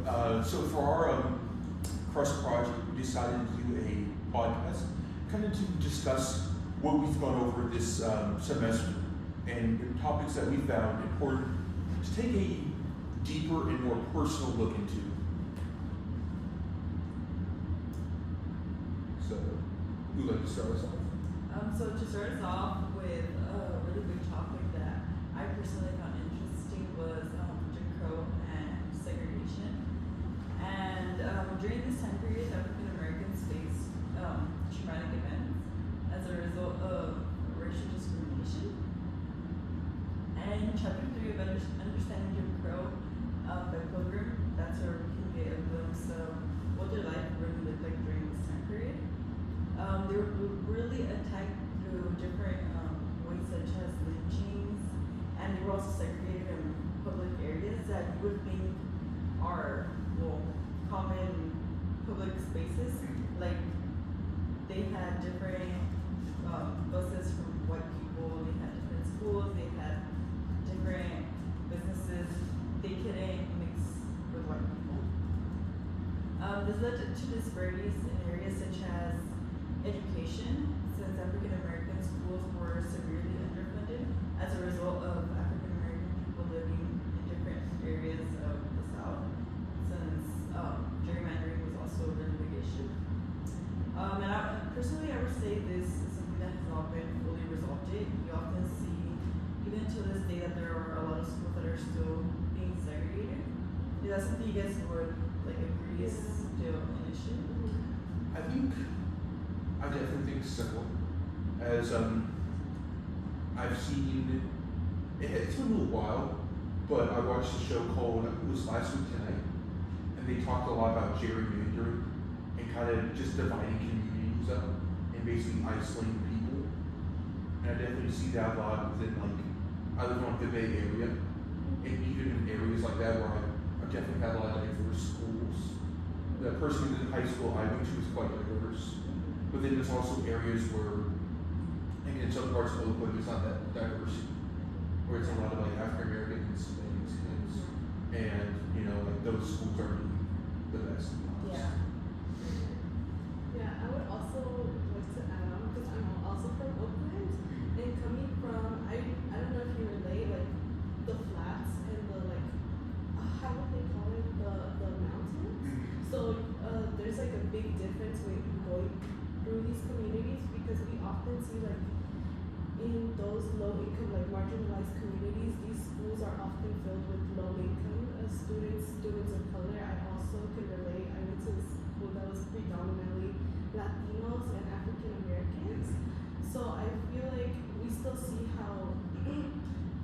So for our Cress project, we decided to do a podcast, kind of to discuss what we've gone over this semester and topics that we found important to take a deeper and more personal look into. So, who'd like to start us off? So to start us off with a really big topic that I personally found interesting was Jim Crow and segregation. And during this time period, African Americans faced traumatic events as a result of racial discrimination. And in chapter 3 of Understanding Jim Crow by Pilgrim, that's where we can get a glimpse of what their life really looked like during this time period. They were really attacked through different ways such as lynchings, and they were also segregated in public areas that you would think are, common public spaces. Like, they had different buses from white people, they had different schools, they had different businesses. They couldn't mix with white people. This led to disparities in areas such as education, since African American schools were severely underfunded as a result of African American people living in different areas of the South, since gerrymandering was also a really big issue. And personally, I would say this is something that has not been fully resolved yet. You often see, even to this day, that there are a lot of schools that are still being segregated. Is that something you guys would agree is still an issue? I definitely think so. As I've seen, it's been a little while, but I watched a show called, it was Last Week Tonight, and they talked a lot about gerrymandering and kind of just dividing communities up and basically isolating people. And I definitely see that a lot within, I live in the Bay Area, and even in areas like that where I've definitely had a lot of diverse schools. The person in high school I went to was quite diverse. But then there's also areas where, and in some parts of Oakland, there's not that diversity, where it's a lot of African Americans and Mexicans, and those schools aren't the best. Yeah. Yeah, I would also like to add on, because I'm also from Oakland, and coming from, I don't know if you relate, the flats and the how would they call it, the mountains? So there's a big difference when going through these communities, because we often see in those low income, marginalized communities, these schools are often filled with low income students of color. I also can relate. I went to a school that was predominantly Latinos and African Americans. So I feel like we still see how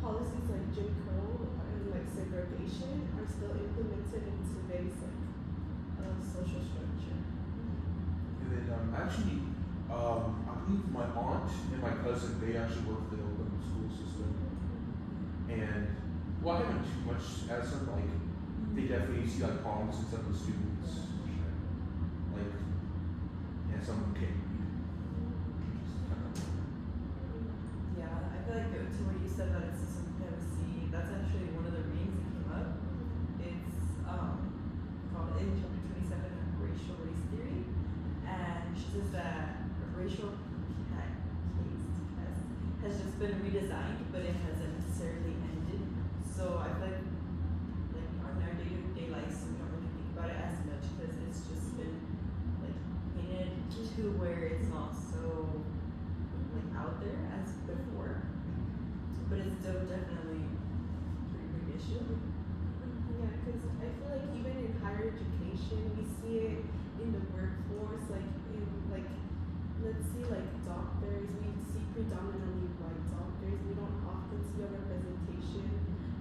policies like Jim Crow and segregation are still implemented in today's social structure. And then I believe my aunt and my cousin, they actually work for the Oakland school system. And I haven't too much as them, they definitely see problems in some of the students. Some of them can't read. Yeah, I feel like to what you said, that it's something that we see. That's actually one of the readings that came up. It's called in chapter 27 of Racial Race Theory, and she says that racial case has just been redesigned, but it hasn't necessarily ended. So I feel like on our day-to-day lives, we don't really think about it as much because it's just been painted to where it's not so out there as before, but it's still definitely a pretty big issue. Yeah, because I feel like even in higher education, we see it in the workforce, let's see doctors, we see predominantly white doctors. We don't often see a representation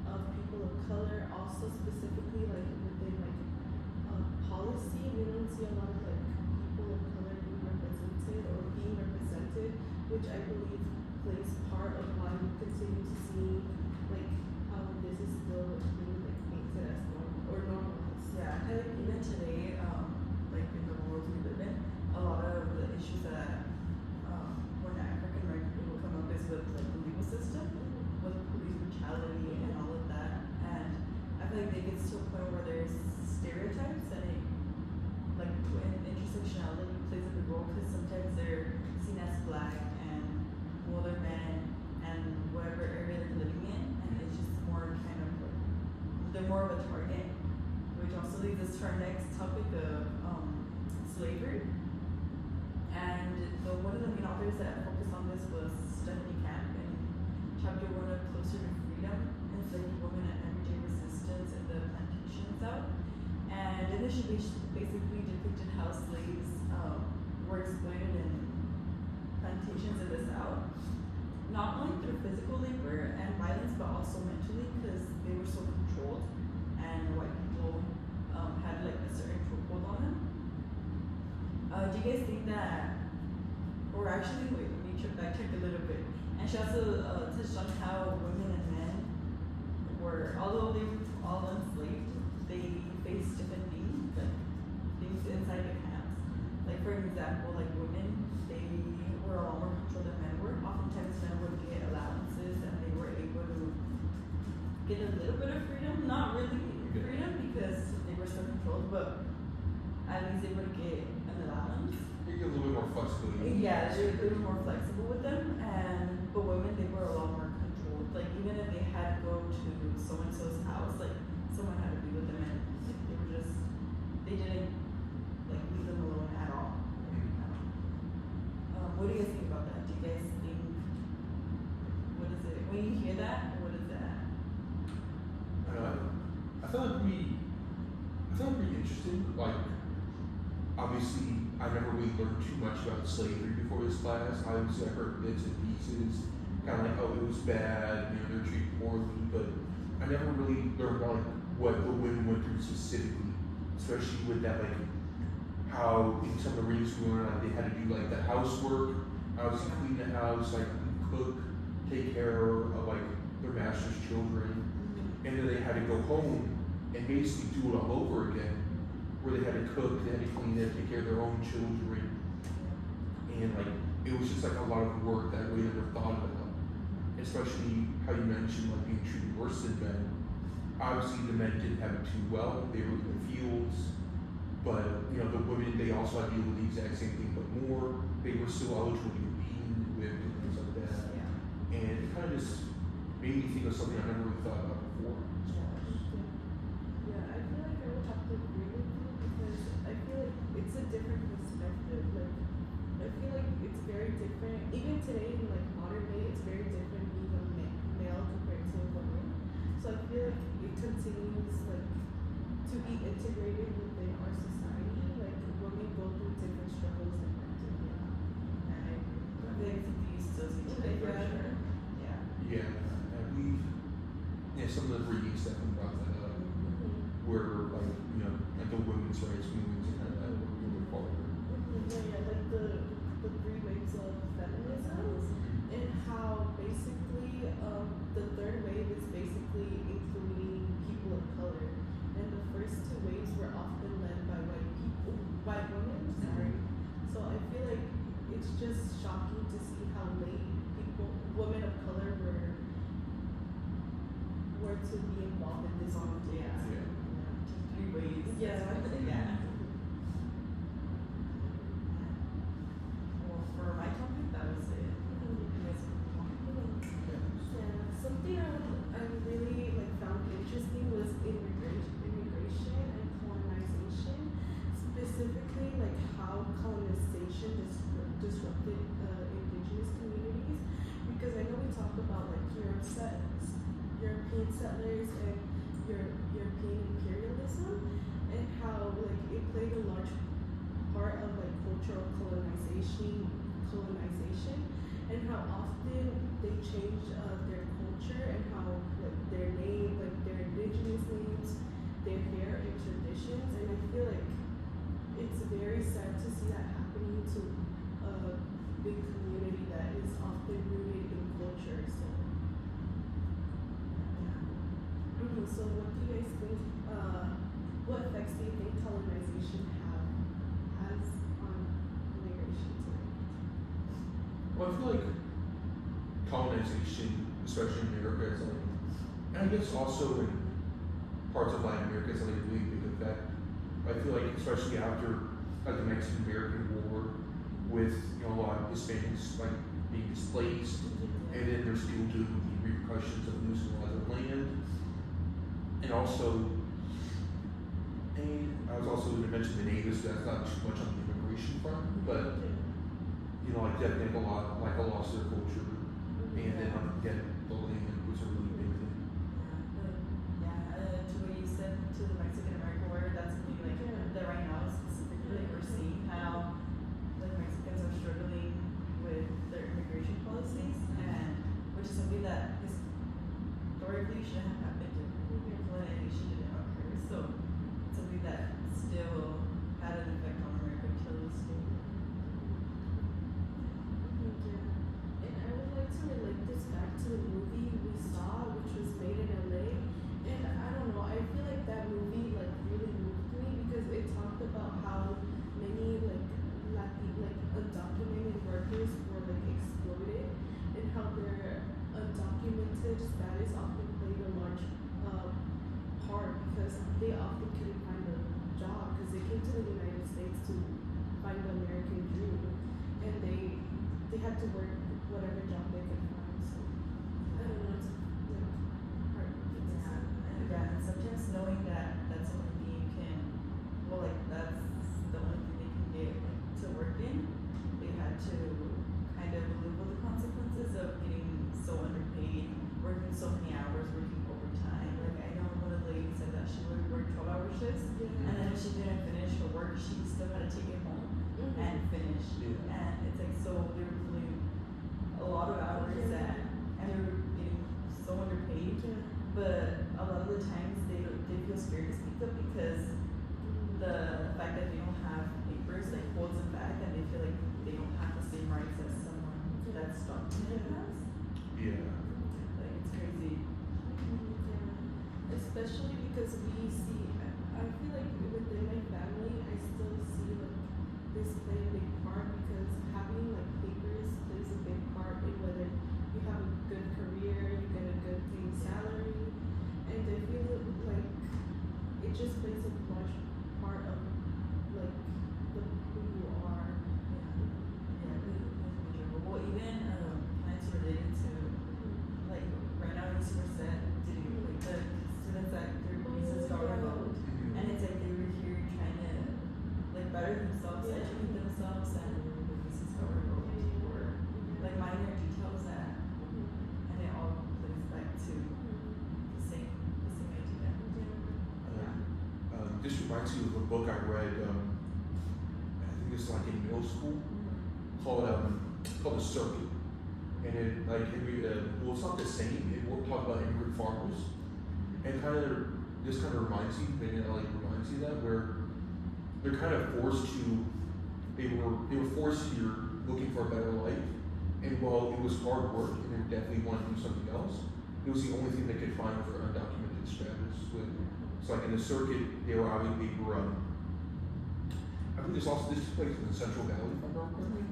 of people of color. Also specifically within policy, we don't see a lot of people of color being represented, which I believe plays part of why we continue to see how this is still being painted as normalized. Yeah, I feel like even today, in the world we live in, a lot of the issues that when African American people come up is with the legal system, with police brutality and all of that. And I feel like it gets to a point where there's stereotypes, and it like when intersectionality plays a big role because sometimes they're seen as black and well they're men and whatever area they're living in, and it's just more kind of like they're more of a target, which also leads us to our next topic of slavery. And one of the main authors that focused on this was Stephanie Camp in chapter 1 of Closer to Freedom, Enslaved Women and Everyday Resistance in the Plantation South. And in this she basically depicted how slaves were exploited in plantations in the South, not only through physical labor and violence, but also mentally because they were so controlled and white people had like a certain chokehold on them. Do you guys think that, or actually, wait, let me backtrack a little bit. And she also touched on how women and men were, although they were all enslaved, they faced different things, like things inside the camps. Like for example, like women, they were a lot more controlled than men were. Oftentimes men would get allowances and they were able to get a little bit of freedom, not really freedom because they were so controlled, but at least they would get an allowance. You get a little bit more flexibility. Yeah, they were more flexible with them, and but women they were a lot more controlled. Like even if they had to go to so and so's house, like someone had to be with them, and like, they didn't like leave them alone at all. What do you guys think about that? Do you guys think what is it when you hear that? What is that? I feel like pretty interesting. Like, obviously, I never really learned too much about slavery before this class. Obviously, I heard bits and pieces, kind of like, oh, it was bad, they're treated poorly, but I never really learned about like what the women went through specifically, especially with that, like, how in some of the readings we learned, like, they had to do like the housework, obviously clean the house, like cook, take care of like their master's children, and then they had to go home and basically do it all over again, where they had to cook, they had to clean, they had to take care of their own children, and like it was just like a lot of work that we never thought about. Especially how you mentioned like being treated worse than men. Obviously the men didn't have it too well, they were in the fields, but the women they also had to deal with the exact same thing but more. They were still eligible to get beaten, whipped, and things like that. Yeah. And it kind of just made me think of something I never really thought about before. Yeah, I feel like I would have to agree with you because I feel like it's a different perspective. Like, I feel like it's very different. Even today, in like modern day, it's very different being a male compared to a woman. So I feel like it continues like to be integrated within our society. Like women go through different struggles than men do. And I agree. I think you still see today for sure. Yeah. Yeah, and some of the readings that brought that up, where like the women's rights movements and kind of that were moving forward. Yeah, like the 3 waves of feminism, and how basically the 3rd wave is basically including people of color, and the first 2 waves were often led by white women. Sorry, so I feel like it's just shocking to see how late women of color were to be involved in this on Yeah. Yeah. 3 ways. Yeah. Yeah. Well, for my topic, that was it. You guys move on. Yeah, something I really like found interesting was immigration and colonization, specifically like how colonization disrupted indigenous communities. Because I know we talk about like European settlers and European imperialism, and how like it played a large part of like cultural colonization, and how often they changed their culture and how like their name, like their indigenous names, their hair and traditions, and I feel like it's very sad to see that happening to a big community that is often rooted in culture. So what do you guys think? What effects do you think colonization has on immigration today? Well, I feel like colonization, especially in America, is like, and I guess also in parts of Latin America, is like a really big effect. I feel like especially after like the Mexican American War, with a lot of Hispanics like being displaced, and then they're still dealing with the repercussions of losing a lot of land, and also, and I was also going to mention the natives. That's not too much on the immigration front, but like definitely a lot like a loss of their culture, and then again the land was a really big thing. To what you said to the Mexican American War, that's something like that right now specifically we're seeing how like Mexicans are struggling with their immigration policies, and which is something that historically shouldn't have happened if colonization didn't occur. So it's something that still had an effect on America till this day. And I would like to relate this back to the movie we saw, which was made in LA. And I don't know, I feel like that movie like really moved me because it talked about how many undocumented workers were like exploited, and how their undocumented status often played a large part because they often couldn't find a job because they came to the United States to find the American dream, and they had to work whatever job they could find. So I don't know, it's hard. And sometimes knowing that that's the only thing you can, that's the only thing they can get to work in, they had to kind of live with the consequences of getting so underpaid, working so many hours, working overtime. Like I know one of the ladies said that she would work 12-hour shifts, and then if she didn't finish her work, she still had to take it home and finish. And it's like so they were pulling a lot of hours and they were getting so underpaid. But a lot of the times they feel scared to speak up because the fact that they don't have papers like holds them back, and they feel like they don't have the same rights as someone that's documented has. Yeah. Like it's crazy. Especially because we see, I feel like within my family, I still see like this play a big part because having like papers plays a big part in whether you have a good career, you get a good paying salary, and I feel like it just plays a large part of like who you are. Well, even clients related to like right now, Lisa said, like the students that their visas got revoked, and it's like they were here trying to like better themselves, educate themselves, and the visas got revoked for like minor details and it all plays back to the same idea. This reminds me of a book I read. I think it's like in middle school, called The Circuit, and it well, it's not the same. It will talk about immigrant farmers, and this kind of reminds you, reminds you that where they're kind of forced to, they were forced here looking for a better life, and while it was hard work and they definitely wanted to do something else, it was the only thing they could find for undocumented status. So like in The Circuit, they were I think this took place in the Central Valley, if I'm not correctly,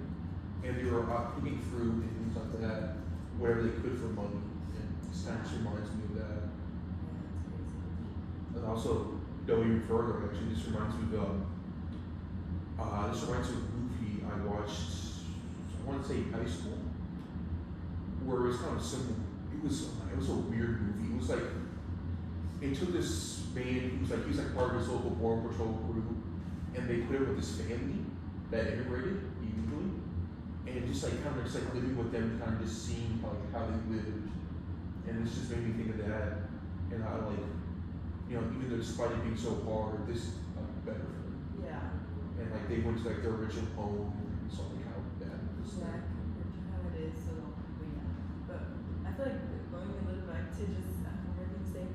and they were looking through and things like that, whatever they could for money, and this kind of reminds me of that. And also, go even further, actually, this reminds me of a movie I watched, I want to say high school, where it was kind of similar. It was a weird movie. It was like, it took this man, he was like part of his local border patrol group, and they put him with his family that immigrated illegally, and just like living with them, kind of just seeing how they lived, and this just made me think of that, and how even though despite it being so hard, this is better for them. Yeah. And like they went to like their original home and saw like how bad it was. Yeah, compared to how it is, but I feel like going a little back to just what you say,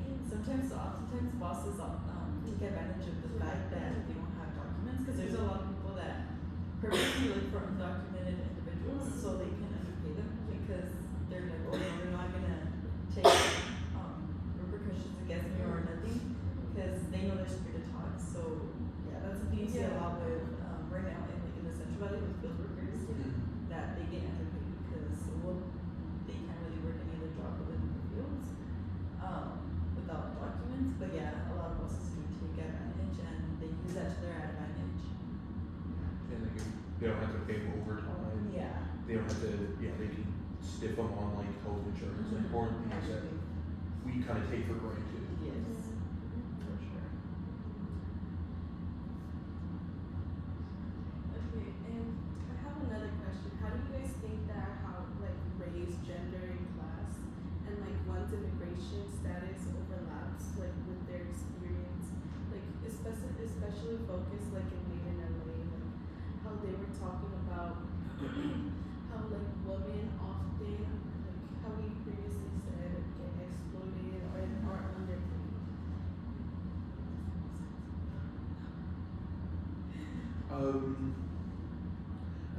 oftentimes bosses take advantage of the fact that they don't have documents, because there's a lot of people that purposely look for undocumented individuals so they can underpay them, because they're like, oh, they're not gonna take repercussions against me or nothing, because they know they're scared to talk. So yeah, that's something you see a lot with right now in the Central Valley with field workers, that they get underpaid because they can't really work any other job within the fields without documents. But yeah, a lot of bosses do take advantage, they don't have to pay them overtime. Yeah. They don't have to, they can stiff them on like health insurance. The important thing is that we kind of take for granted. Yes. For sure. Okay, and I have another question. How do you guys think that how like race, gender, and class, and like one's immigration status overlaps like with their experience, like especially focused like in Made in LA, like how they were talking about how like women often like how we previously said get exploited or are underpaid. I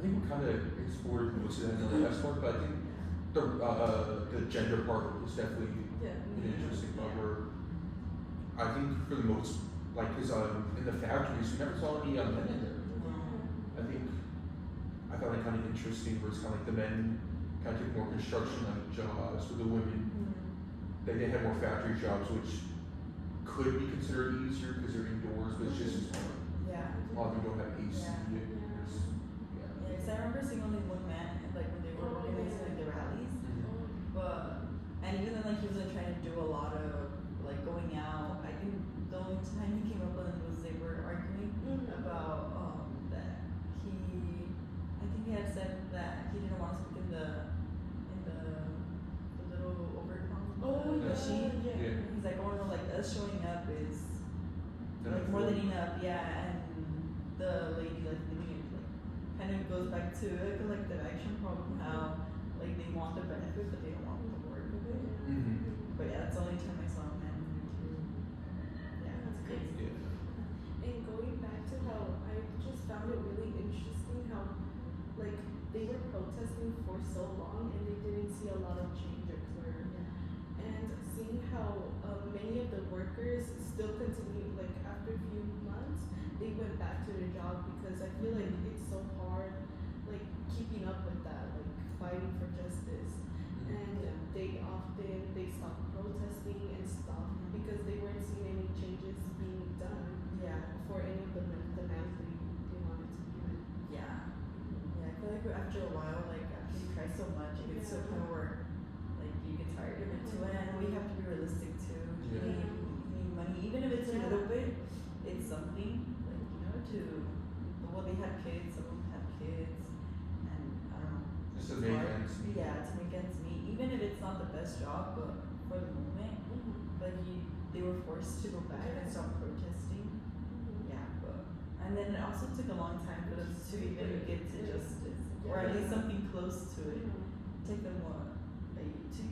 think we kind of explored most of that in the last part, but I think the gender part is definitely Yeah. an interesting part where I think for the most, like, cause in the factories, we never saw any men in there. I think I found it kind of interesting where it's kind of like the men kind of took more construction like jobs, where the women they had more factory jobs, which could be considered easier because they're indoors, but it's just as hard. Yeah. A lot of them don't have AC. Yeah. And there's, Yeah, because I remember seeing only one man, like when they were organizing like the rallies. But and even then, like he wasn't trying to do a lot of like going out. I think the only time he came up with it was they were arguing about that I think he had said that he didn't want to speak in the little overcome machine. Yeah. He's like, oh no, like us showing up is Then like more than enough, yeah. And the lady like leaving it like kind of goes back to a collective action problem, how like they want the benefit but they don't want the work of it. But yeah, that's the only time I saw a man do. Yeah, that's crazy. Yeah. And going back to how I just found it really interesting how like they were protesting for so long and they didn't see a lot of change occur. And seeing how many of the workers still continue, like after a few months, they went back to their job because I feel like it's so hard, like keeping up with that, like fighting for justice. And they stopped protesting and stopped because they weren't seeing any changes being done Yeah. for any of the demands they wanted to do. Yeah. Yeah, I feel like after a while, like after you try so much, it gets to a point where like you get tired of it too, and we have to be realistic too. Yeah. You need money, even if it's a little bit, it's something like well they had kids, some of them had kids, and I don't know. Just to it's make hard. ends meet. Yeah, to make ends meet, even if it's not the best job, but for the moment, like they were forced to go back and stop protesting. Yeah, but and then it also took a long time for them to even get to justice, or at least something close to it. Take them what, like 2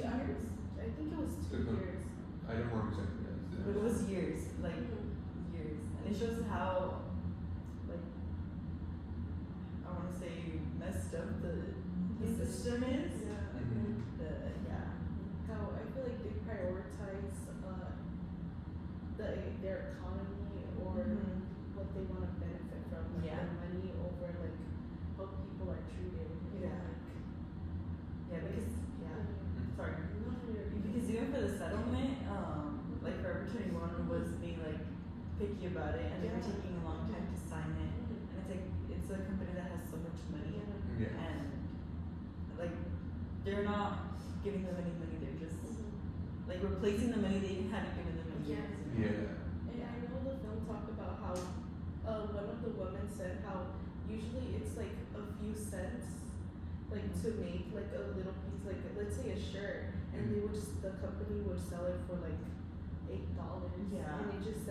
years? I think it was 2 years. I don't remember exactly that. But it was years, like years, and it shows how, like, I want to say messed up the system is. How I feel like they prioritize their economy or what they want to benefit from, like Yeah. their money over like how people are treated. Yeah. Yeah, because sorry. Like, Because even for the settlement, like Forever 21 was being like picky about it, and they were taking a long time to sign it. And it's like it's a company that has so much money, Yeah. and like they're not giving them any money. They're just like replacing the money they hadn't given them in years. Yeah. And I know the film talked about how one of the women said how usually it's like a few cents, like to make like a little piece, like let's say a shirt, and they would the company would sell it for like $8. Yeah. And it just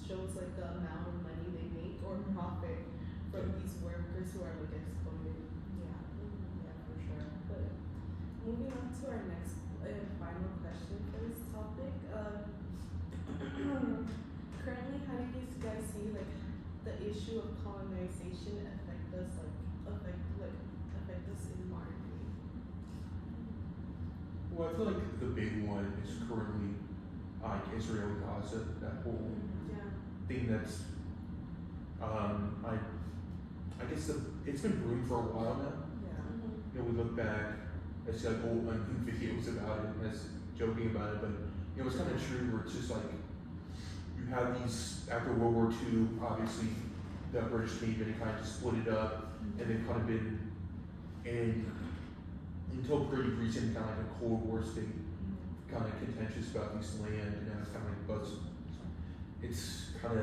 shows like the amount of money they make or profit from these workers who are like exploited. Yeah, yeah, for sure. But moving on to our next and final question for this topic. Currently, how do you guys see like the issue of colonization affect us in modern day? Well, I feel like the big one is currently Israel Gaza, that whole thing that's I guess it's been brewing for a while now. Yeah. You know, we look back, I see like old videos about it and us joking about it, but you know, it's kind of true where it's just like you have these after World War II, obviously the British came in and kind of just split it up, and they've kind of been in until pretty recent kind of like a Cold War state, kind of contentious about this land, and now it's kind of like it's kind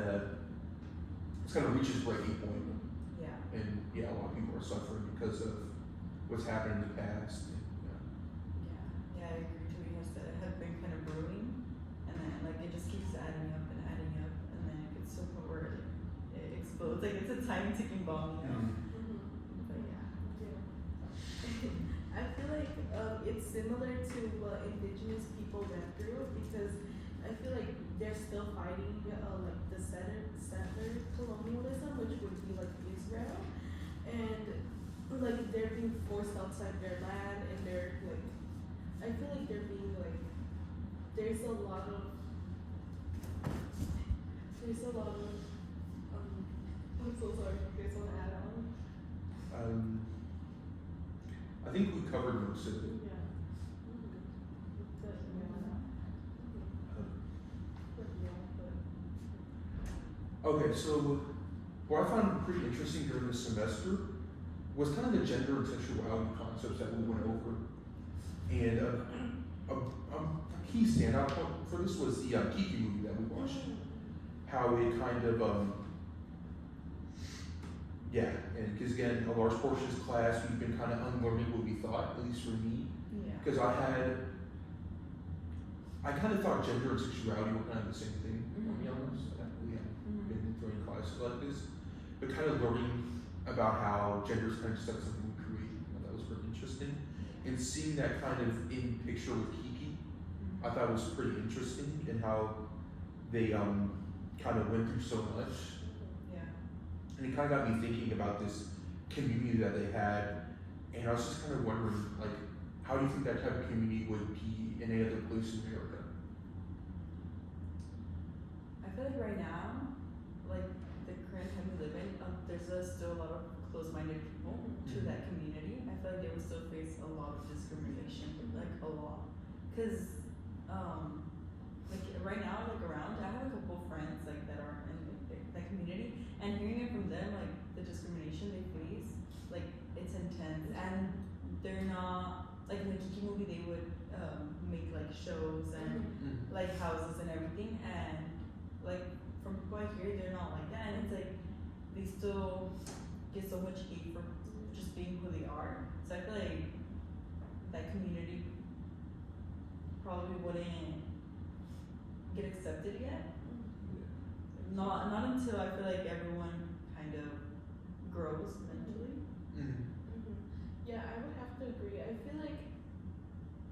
of reached its breaking point, Yeah. and yeah, a lot of people are suffering because of what's happened in the past. And, Yeah, I agree to what you said. It had been kind of brewing, and then like it just keeps adding up, and then it gets to a point where it explodes. Like it's a time ticking bomb, you know. But yeah. I feel like it's similar to what indigenous people went through because I feel like they're still fighting like the settler colonialism, which would be like Israel, and like they're being forced outside their land, and they're like, I feel like they're being like, there's a lot of I'm so sorry. You guys want to add on? I think we covered most of it. Yeah. Okay, so what I found pretty interesting during this semester was kind of the gender and sexuality concepts that we went over. And a key standout point for this was the Kiki movie that we watched. How it kind of, yeah, and because again, a large portion of this class, we've been kind of unlearning what we thought, at least for me. Yeah. Because I kind of thought gender and sexuality were kind of the same thing, to be honest. I really haven't been throwing classes like this. But kind of learning about how gender is kind of just like something we create, I thought was pretty interesting. And seeing that kind of in picture with Kiki, I thought was pretty interesting, and how they kind of went through so much. Yeah. And it kind of got me thinking about this community that they had, and I was just kind of wondering, like, how do you think that type of community would be in any other place in America? I feel like right now, like the current time we live in, there's still a lot of close-minded people to that community. I feel like they would still face a lot of discrimination, like a lot. Cause, like right now, like around, I have a couple friends like that are in that community, and hearing it from them, like the discrimination they face, like it's intense, and they're not like in the Kiki movie. They would make like shows and like houses and everything, and like from people I hear, they're not like that, and it's like they still get so much hate for just being who they are. So I feel like that community probably wouldn't get accepted yet. Not until I feel like everyone kind of grows mentally. Yeah, I would have to agree. I feel like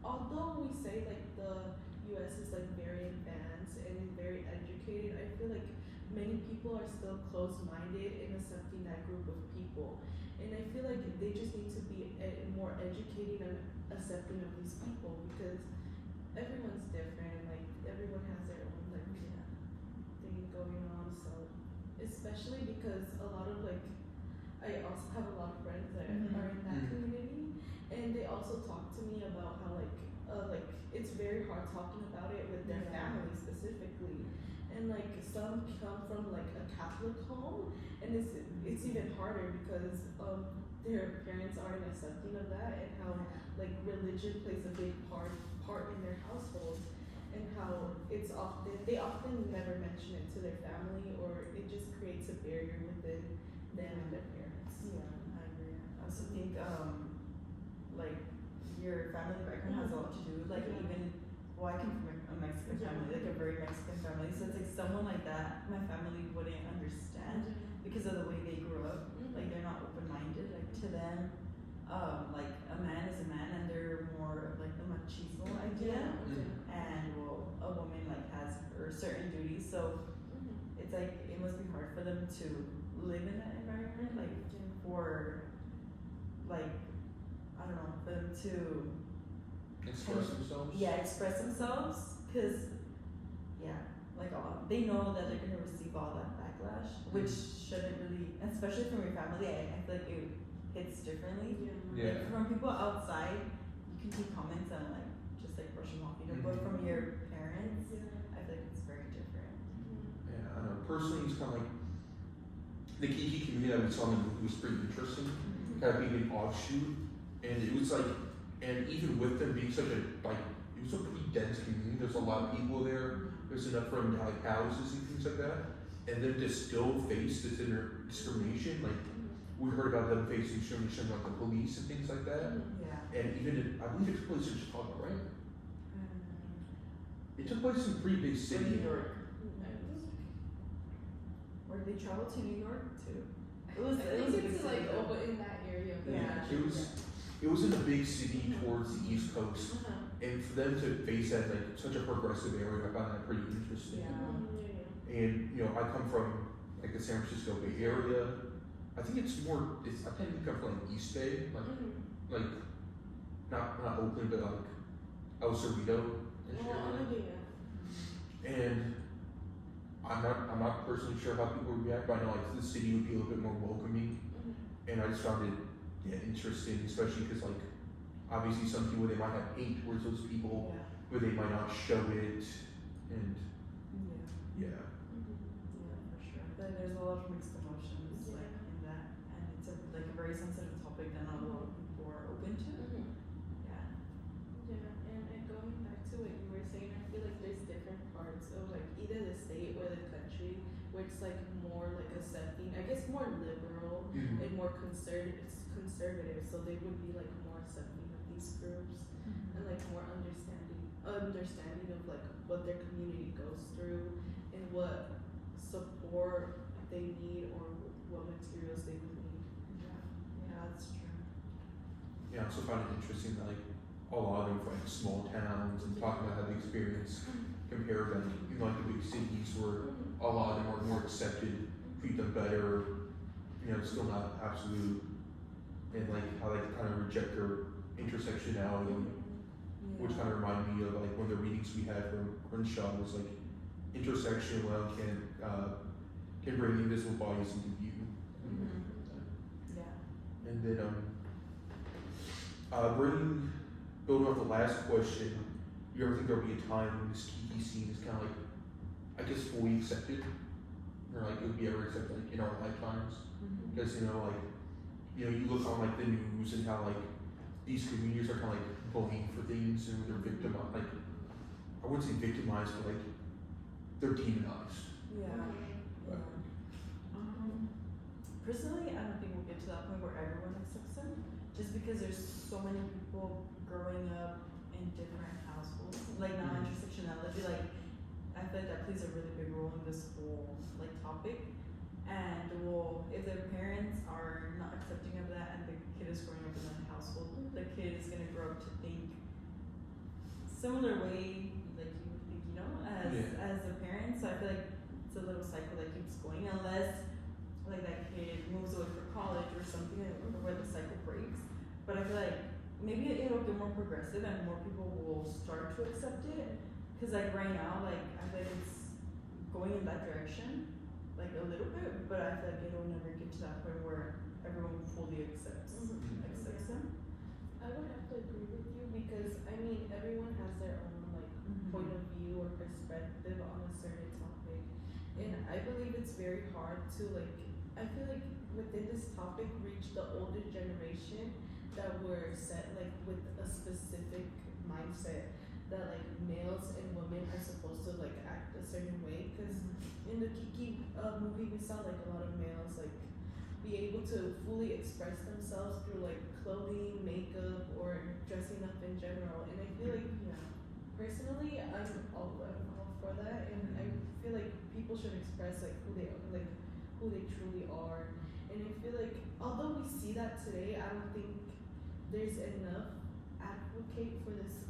although we say like the US is like very advanced and very educated, I feel like many people are still closed-minded in accepting that group of people. And I feel like they just need to be more educated and accepting of these people because everyone's different. Like everyone has their own like thing going on. So especially because a lot of like I also have a lot of friends that are in that community, and they also talk to me about how like it's very hard talking about it with their family specifically, and like some come from like a Catholic home, and it's even harder because their parents aren't accepting of that, and how like religion plays a big part in their households, and how they often never mention it to their family, or it just creates a barrier within them and their parents. Yeah, I agree. I also think like your family background has a lot to do with like even I come from a Mexican family, like a very Mexican family. So it's like someone like that my family wouldn't understand because of the way they grew up. Like they're not open minded. Like to them, like a man is a man, and they're more of like the machismo idea. And well, a woman like has her certain duties. So it's like it must be hard for them to live in that environment, like for like I don't know, for them to Express themselves? Yeah, express themselves, because like they know that they're gonna receive all that backlash, which shouldn't really, especially from your family. I feel like it hits differently. Like from people outside, you can take comments and like just like brush them off, you know. But from your parents, I feel like it's very different. Yeah, I know. Personally, it's kind of like the Kiki community that we saw in the movie was pretty interesting, kind of being an offshoot, and it was like, and even with them being such a, like, it was a pretty dense community, there's a lot of people there, there's enough for them to have houses and things like that, and then to still face this discrimination, like, we heard about them facing discrimination like the police and things like that, Yeah. and even I believe it took place in Chicago, right? It took place in a pretty big city. New York. Or they traveled to New York too. It was a big it's city, like though. over in that area. Yeah. It was in a big city towards the East Coast, Uh-huh. and for them to face that like such a progressive area, I found that pretty interesting. Yeah. And you know, I come from like the San Francisco Bay Area. I think it's more. I tend to come from like East Bay, like not Oakland, but like El Cerrito. And I'm not personally sure how people would react, but I know like the city would be a little bit more welcoming, and I just found it interesting, especially because like obviously some people they might have hate towards those people, but they might not show it, and yeah. Yeah, for sure. But there's a lot of mixed emotions like in that, and it's like a very sensitive topic that not a lot of people are open to. Yeah. Yeah, and going back to what you were saying, I feel like there's different parts of like either the state or the country where it's like more like accepting, I guess more liberal and more conservative, so they would be like more accepting of these groups and like more understanding of like what their community goes through and what support they need or what materials they would need. Yeah, that's true. Yeah, I also find it interesting that like a lot of them from like small towns and talking about how the experience compared to like you know like the big cities where a lot of them are more accepted, treat them better, you know, still not absolute, and like how they kind of reject their intersectionality, which kind of reminded me of like one of the readings we had from Crenshaw was like intersectional can bring invisible bodies into view. Yeah. And then building off the last question, you ever think there'll be a time when this Kiki scene is kind of like, I guess, fully accepted, or like it would be ever accepted like in our lifetimes? Because you know, like, you know, you look on like the news and how like these communities are kind of like blamed for things and they're victimized. Like, I wouldn't say victimized, but like they're demonized. Yeah. Personally, I don't think we'll get to that point where everyone accepts them, just because there's so many people growing up in different households, like non-intersectionality. Like, I feel like that plays a really big role in this whole like topic. And well, if their parents are not accepting of that, and the kid is growing up in that household, the kid is gonna grow up to think similar way, like you would think, you know, as their parents. So I feel like it's a little cycle that keeps going, unless like that kid moves away for college or something, where the cycle breaks. But I feel like maybe it'll get more progressive and more people will start to accept it. Cause like right now, like I feel like it's going in that direction, like a little bit, but I feel like it'll never get to that point where everyone fully accepts them. I would have to agree with you because I mean everyone has their own like point of view or perspective on a certain topic, and I believe it's very hard to like. I feel like within this topic reach the older generation that were set like with a specific mindset that like males and women are supposed to like act a certain way. Because in the Kiki movie we saw like a lot of males like be able to fully express themselves through like clothing, makeup, or dressing up in general. And I feel like personally I'm all for that, and I feel like people should express like who they truly are. And I feel like although we see that today, I don't think there's enough advocate for this.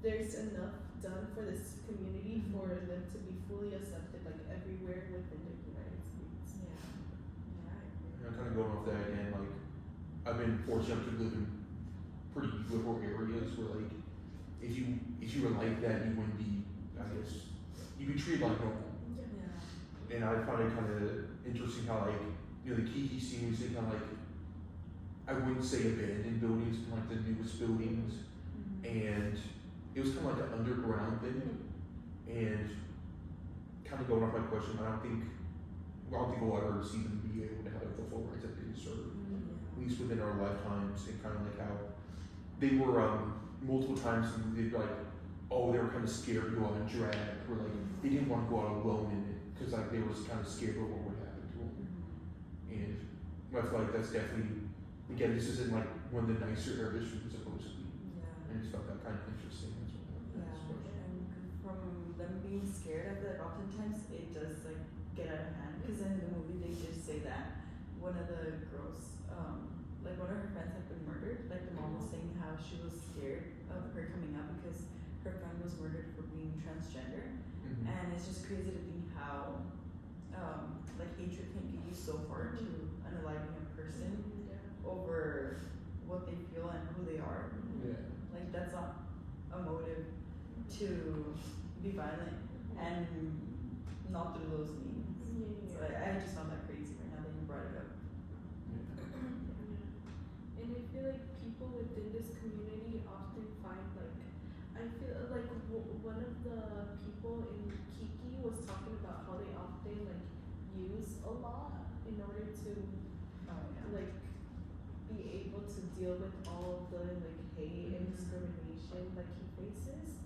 There's enough done for this community for them to be fully accepted like everywhere within the United States. And kind of going off that again, like I've been fortunate to live in pretty liberal areas where like if you were like that, you wouldn't be, I guess, you'd be treated like normal. And I find it kind of interesting how like, you know, the Kiki scene is kind of like, I wouldn't say abandoned buildings, kind of like the newest buildings, and it was kind of like an underground thing. And kind of going off my question, I don't think I don't think we'll ever see them be able to have like the full rights that they deserve, at least within our lifetimes, and kind of like how they were multiple times and they'd be like, oh, they were kind of scared to go out and drag, or like they didn't want to go out alone in it because like they were kind of scared of what would happen to them. And I feel like that's definitely, again, this isn't like one of the nicer areas supposedly. Yeah. I just felt that kind of interesting as well. Yeah, and from them being scared, I feel like oftentimes it does like get out of hand. Because in the movie they just say that one of the girls, like one of her friends had been murdered. Like the mom was saying how she was scared of her coming out because her friend was murdered for being transgender. And it's just crazy to think how like hatred can get you so far to unaliving a person over what they feel and who they are. Yeah. Like that's not a motive to be violent and not through those means. So I just found that crazy right now that you brought it up. And I feel like people within this community often find like, I feel like one of the people in Kiki was talking about how they often like use a lot in order to like be able to deal with all of the like hate and discrimination like he faces.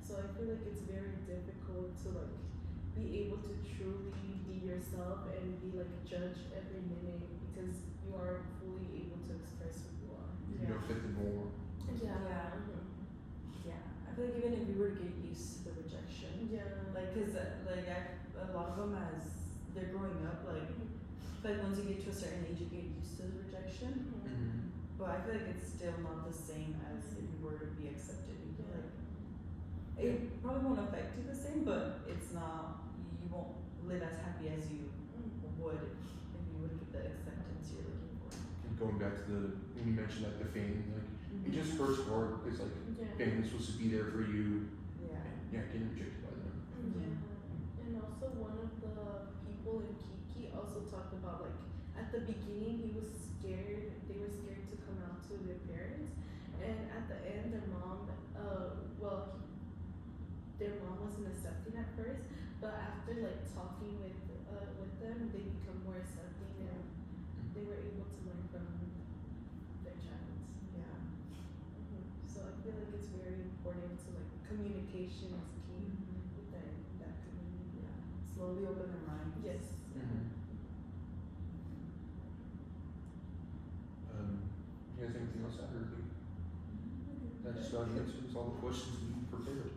So I feel like it's very difficult to like be able to truly be yourself and be like judged every minute because you aren't fully able to express who you are. You don't fit the norm. Yeah. Yeah. I feel like even if you were to get used to the rejection, like, cause like a lot of them as they're growing up, like once you get to a certain age, you get used to the rejection. But I feel like it's still not the same as if you were to be accepted. You feel like it probably won't affect you the same, but it's not. You won't live as happy as you would if you would get the acceptance you're looking for. And going back to when you mentioned like the family, like it just hurts hard because like family's supposed to be there for you. Yeah. And getting rejected by them. And also one of the people in Kiki also talked about like at the beginning he was scared. They were scared to come out to their parents, and at the end their mom, their mom wasn't accepting at first, but after like talking with them, they become more accepting and they were able to learn from their child. Yeah. So I feel like it's very important to like communication is key with that community. Yeah. Slowly open their minds. Yes. You guys have anything else I heard? That's all the answers, all the questions we prepared.